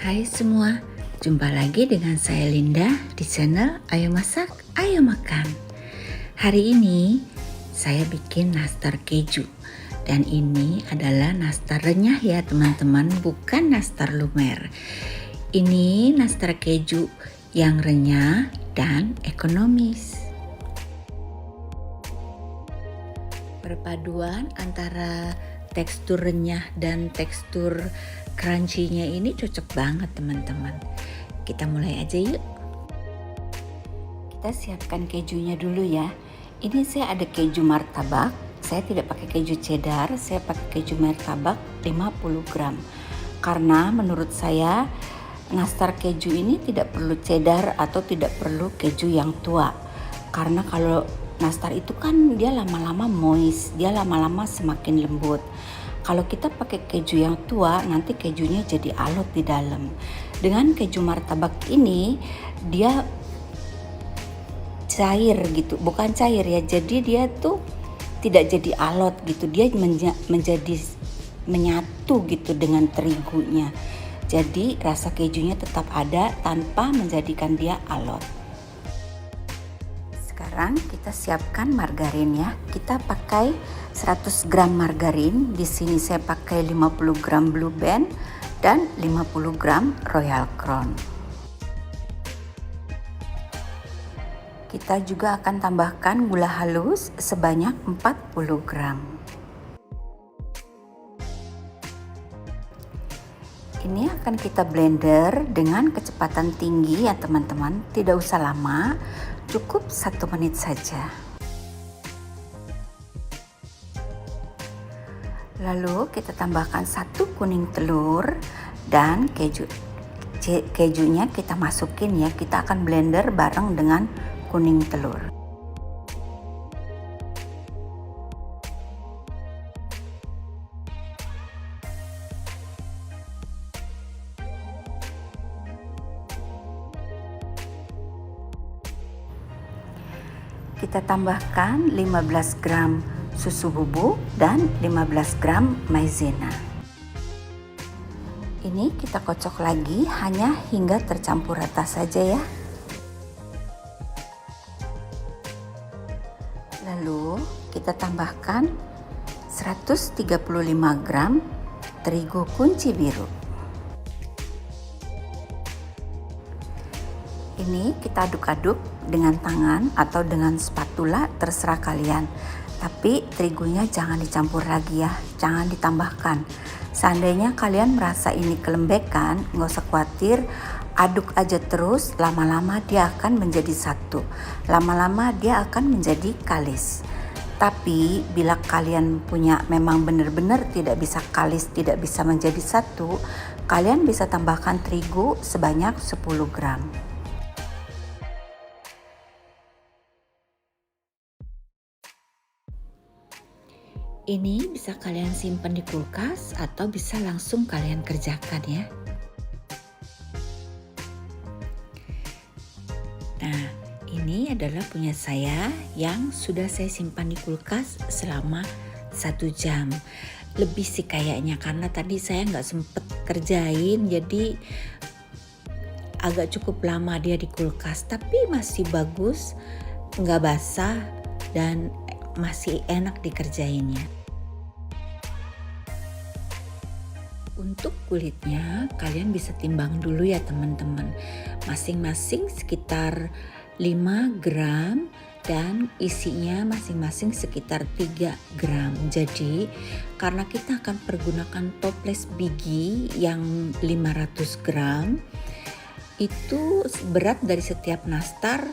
Hai semua, jumpa lagi dengan saya Linda di channel Ayo Masak, Ayo Makan. Hari ini saya bikin nastar keju. Dan ini adalah nastar renyah ya teman-teman, bukan nastar lumer. Ini nastar keju yang renyah dan ekonomis. Perpaduan antara tekstur renyah dan tekstur crunchy-nya ini cocok banget teman-teman. Kita mulai aja yuk. Kita siapkan kejunya dulu ya. Ini saya ada keju martabak. Saya tidak pakai keju cheddar, saya pakai keju martabak 50 gram. Karena menurut saya nastar keju ini tidak perlu cheddar atau tidak perlu keju yang tua. Karena kalau nastar itu kan dia lama-lama moist, dia lama-lama semakin lembut. Kalau kita pakai keju yang tua, nanti kejunya jadi alot di dalam. Dengan keju martabak ini, dia cair gitu, bukan cair ya. Jadi dia tuh tidak jadi alot gitu, dia menjadi menyatu gitu dengan terigunya. Jadi rasa kejunya tetap ada tanpa menjadikan dia alot. Sekarang kita siapkan margarin ya. Kita pakai 100 gram margarin. Di sini saya pakai 50 gram Blue Band dan 50 gram Royal Crown. Kita juga akan tambahkan gula halus sebanyak 40 gram. Ini akan kita blender dengan kecepatan tinggi ya teman-teman. Tidak usah lama, cukup 1 menit saja. Lalu kita tambahkan 1 kuning telur dan kejunya kita masukin ya. Kita akan blender bareng dengan kuning telur. Kita tambahkan 15 gram susu bubuk dan 15 gram maizena. Ini kita kocok lagi hanya hingga tercampur rata saja ya. Lalu kita tambahkan 135 gram terigu kunci biru. Ini kita aduk-aduk dengan tangan atau dengan spatula, terserah kalian. Tapi terigunya jangan dicampur lagi ya, jangan ditambahkan. Seandainya kalian merasa ini kelembekan, nggak usah khawatir, aduk aja terus, lama-lama dia akan menjadi satu. Lama-lama dia akan menjadi kalis. Tapi bila kalian punya memang benar-benar tidak bisa kalis, tidak bisa menjadi satu, kalian bisa tambahkan terigu sebanyak 10 gram. Ini bisa kalian simpan di kulkas atau bisa langsung kalian kerjakan ya. Nah, ini adalah punya saya yang sudah saya simpan di kulkas selama 1 jam. Lebih sih kayaknya karena tadi saya nggak sempet kerjain, jadi agak cukup lama dia di kulkas. Tapi masih bagus, nggak basah dan masih enak dikerjainnya. Untuk kulitnya kalian bisa timbang dulu ya teman-teman. Masing-masing sekitar 5 gram dan isinya masing-masing sekitar 3 gram. Jadi karena kita akan pergunakan toples biji yang 500 gram, itu berat dari setiap nastar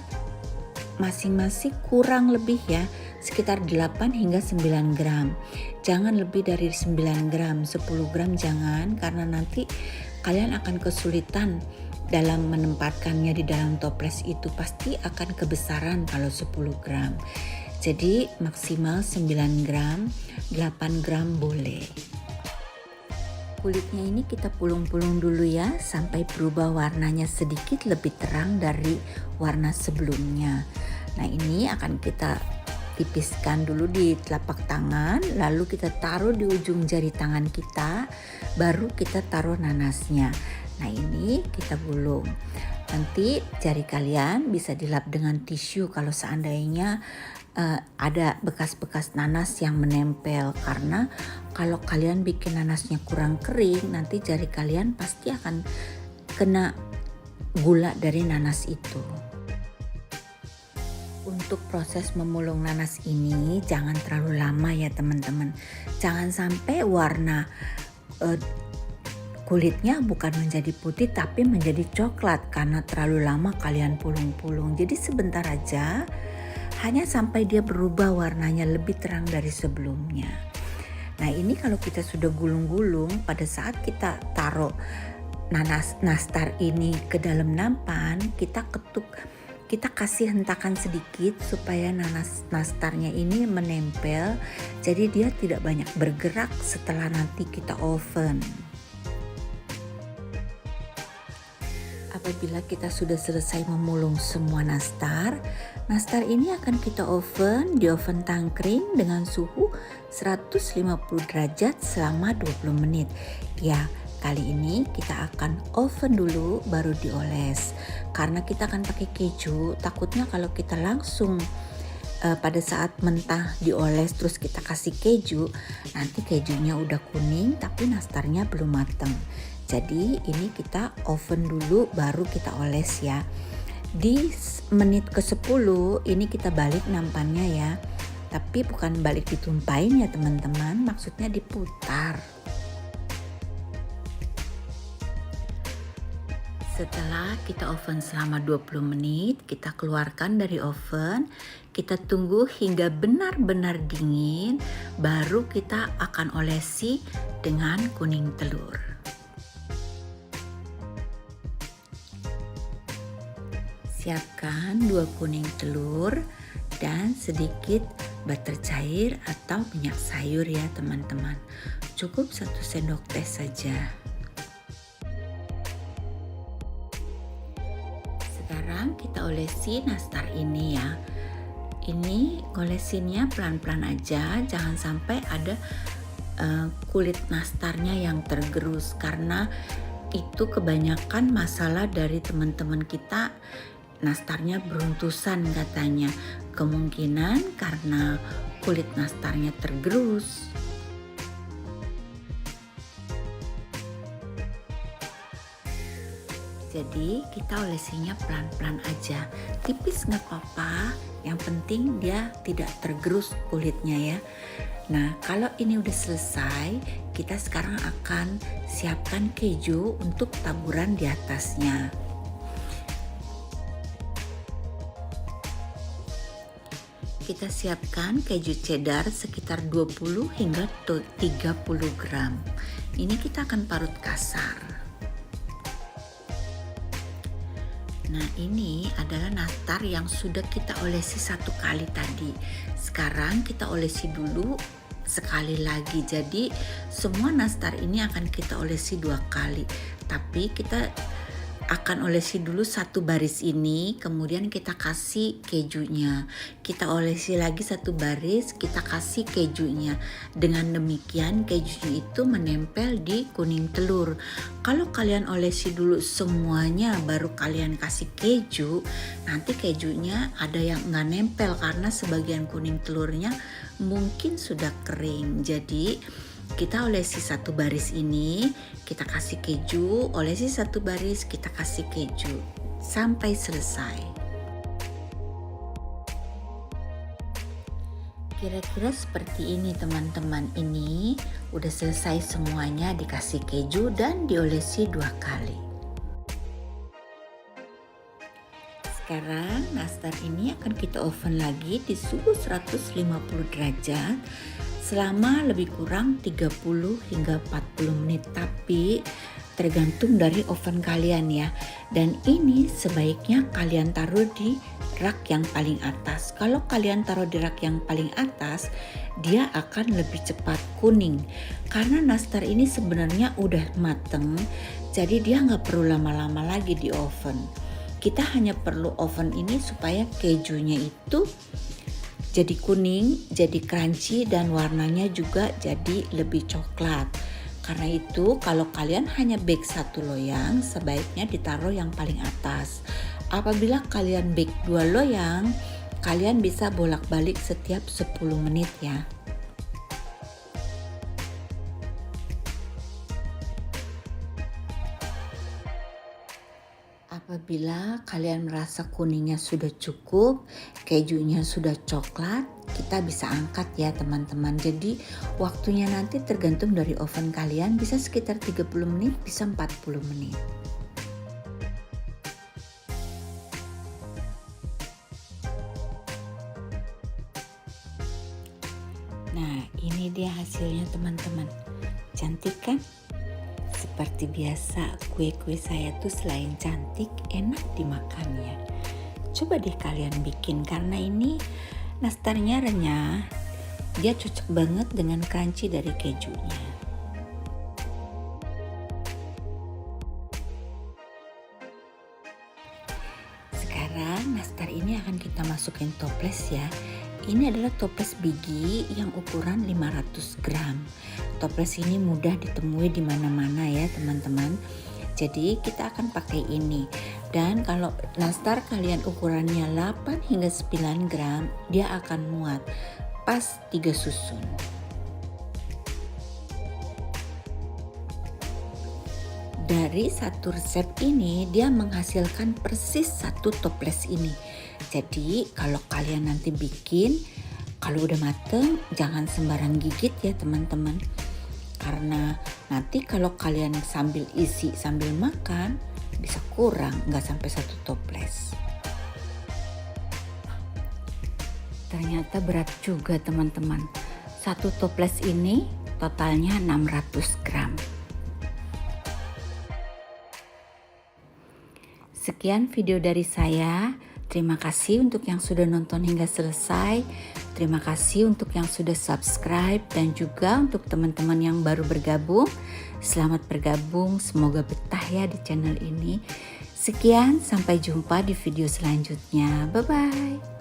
masing-masing kurang lebih ya, sekitar 8 hingga 9 gram. Jangan lebih dari 9 gram, 10 gram jangan, karena nanti kalian akan kesulitan dalam menempatkannya di dalam toples itu, pasti akan kebesaran kalau 10 gram. Jadi maksimal 9 gram, 8 gram boleh. Kulitnya ini kita pulung-pulung dulu ya, sampai berubah warnanya sedikit lebih terang dari warna sebelumnya. Nah ini akan kita tipiskan dulu di telapak tangan, lalu kita taruh di ujung jari tangan kita, baru kita taruh nanasnya. Nah ini kita gulung. Nanti jari kalian bisa dilap dengan tisu kalau seandainya ada bekas-bekas nanas yang menempel, karena kalau kalian bikin nanasnya kurang kering nanti jari kalian pasti akan kena gula dari nanas itu. Untuk proses memulung nanas ini jangan terlalu lama ya teman-teman. Jangan sampai warna kulitnya bukan menjadi putih tapi menjadi coklat karena terlalu lama kalian pulung-pulung. Jadi sebentar aja, hanya sampai dia berubah warnanya lebih terang dari sebelumnya. Nah ini kalau kita sudah gulung-gulung, pada saat kita taruh nanas nastar ini ke dalam nampan, kita ketuk, kita kasih hentakan sedikit supaya nanas nastarnya ini menempel, jadi dia tidak banyak bergerak setelah nanti kita oven. Apabila kita sudah selesai memulung semua nastar ini akan kita oven di oven tangkring dengan suhu 150 derajat selama 20 menit. Ya, kali ini kita akan oven dulu baru dioles. Karena kita akan pakai keju, takutnya kalau kita langsung pada saat mentah dioles terus kita kasih keju, nanti kejunya udah kuning tapi nastarnya belum mateng. Jadi ini kita oven dulu baru kita oles ya. Di menit ke-10 ini kita balik nampannya ya. Tapi bukan balik ditumpahin ya teman-teman, maksudnya diputar. Setelah kita oven selama 20 menit, kita keluarkan dari oven, kita tunggu hingga benar-benar dingin, baru kita akan olesi dengan kuning telur. Siapkan 2 kuning telur dan sedikit butter cair atau minyak sayur ya teman-teman. Cukup 1 sendok teh saja. Sekarang kita olesi nastar ini ya. Ini olesinnya pelan-pelan aja, jangan sampai ada kulit nastarnya yang tergerus, karena itu kebanyakan masalah dari teman-teman kita. Nastarnya beruntusan katanya, kemungkinan karena kulit nastarnya tergerus. Jadi kita olesinya pelan-pelan aja, tipis nggak apa-apa, yang penting dia tidak tergerus kulitnya ya. Nah kalau ini udah selesai, kita sekarang akan siapkan keju untuk taburan di atasnya. Kita siapkan keju cheddar sekitar 20 hingga 30 gram. Ini kita akan parut kasar. Nah ini adalah nastar yang sudah kita olesi 1 kali tadi. Sekarang kita olesi dulu sekali lagi. Jadi semua nastar ini akan kita olesi 2 kali. Tapi kita akan olesi dulu 1 baris ini, kemudian kita kasih kejunya. Kita olesi lagi 1 baris, kita kasih kejunya. Dengan demikian kejunya itu menempel di kuning telur. Kalau kalian olesi dulu semuanya baru kalian kasih keju, nanti kejunya ada yang nggak nempel karena sebagian kuning telurnya mungkin sudah kering. Jadi kita olesi 1 baris ini, kita kasih keju, olesi 1 baris, kita kasih keju sampai selesai. Kira-kira seperti ini teman-teman, ini udah selesai semuanya, dikasih keju dan diolesi 2 kali. Sekarang nastar ini akan kita oven lagi di suhu 150 derajat selama lebih kurang 30 hingga 40 menit, tapi tergantung dari oven kalian ya. Dan ini sebaiknya kalian taruh di rak yang paling atas. Kalau kalian taruh di rak yang paling atas, dia akan lebih cepat kuning. Karena nastar ini sebenarnya udah mateng, jadi dia nggak perlu lama-lama lagi di oven. Kita hanya perlu oven ini supaya kejunya itu jadi kuning, jadi crunchy dan warnanya juga jadi lebih coklat. Karena itu kalau kalian hanya bake 1 loyang, sebaiknya ditaruh yang paling atas. Apabila kalian bake 2 loyang, kalian bisa bolak-balik setiap 10 menit ya. Apabila kalian merasa kuningnya sudah cukup, kejunya sudah coklat, kita bisa angkat ya teman-teman. Jadi waktunya nanti tergantung dari oven kalian, bisa sekitar 30 menit, bisa 40 menit. Nah, ini dia hasilnya teman-teman. Cantik kan? Seperti biasa, kue-kue saya tuh selain cantik, enak dimakannya. Coba deh kalian bikin, karena ini nastarnya renyah. Dia cocok banget dengan crunchy dari kejunya. Sekarang nastar ini akan kita masukin toples ya. Ini adalah toples biji yang ukuran 500 gram. Toples ini mudah ditemui di mana-mana ya teman-teman. Jadi kita akan pakai ini. Dan kalau nastar kalian ukurannya 8 hingga 9 gram, dia akan muat. Pas 3 susun. Dari satu resep ini dia menghasilkan persis 1 toples ini. Jadi kalau kalian nanti bikin, kalau udah mateng jangan sembarang gigit ya teman-teman. Karena nanti kalau kalian sambil isi sambil makan bisa kurang, nggak sampai 1 toples. Ternyata berat juga teman-teman. 1 toples ini totalnya 600 gram. Sekian video dari saya. Terima kasih untuk yang sudah nonton hingga selesai. Terima kasih untuk yang sudah subscribe dan juga untuk teman-teman yang baru bergabung. Selamat bergabung, semoga betah ya di channel ini. Sekian, sampai jumpa di video selanjutnya. Bye-bye.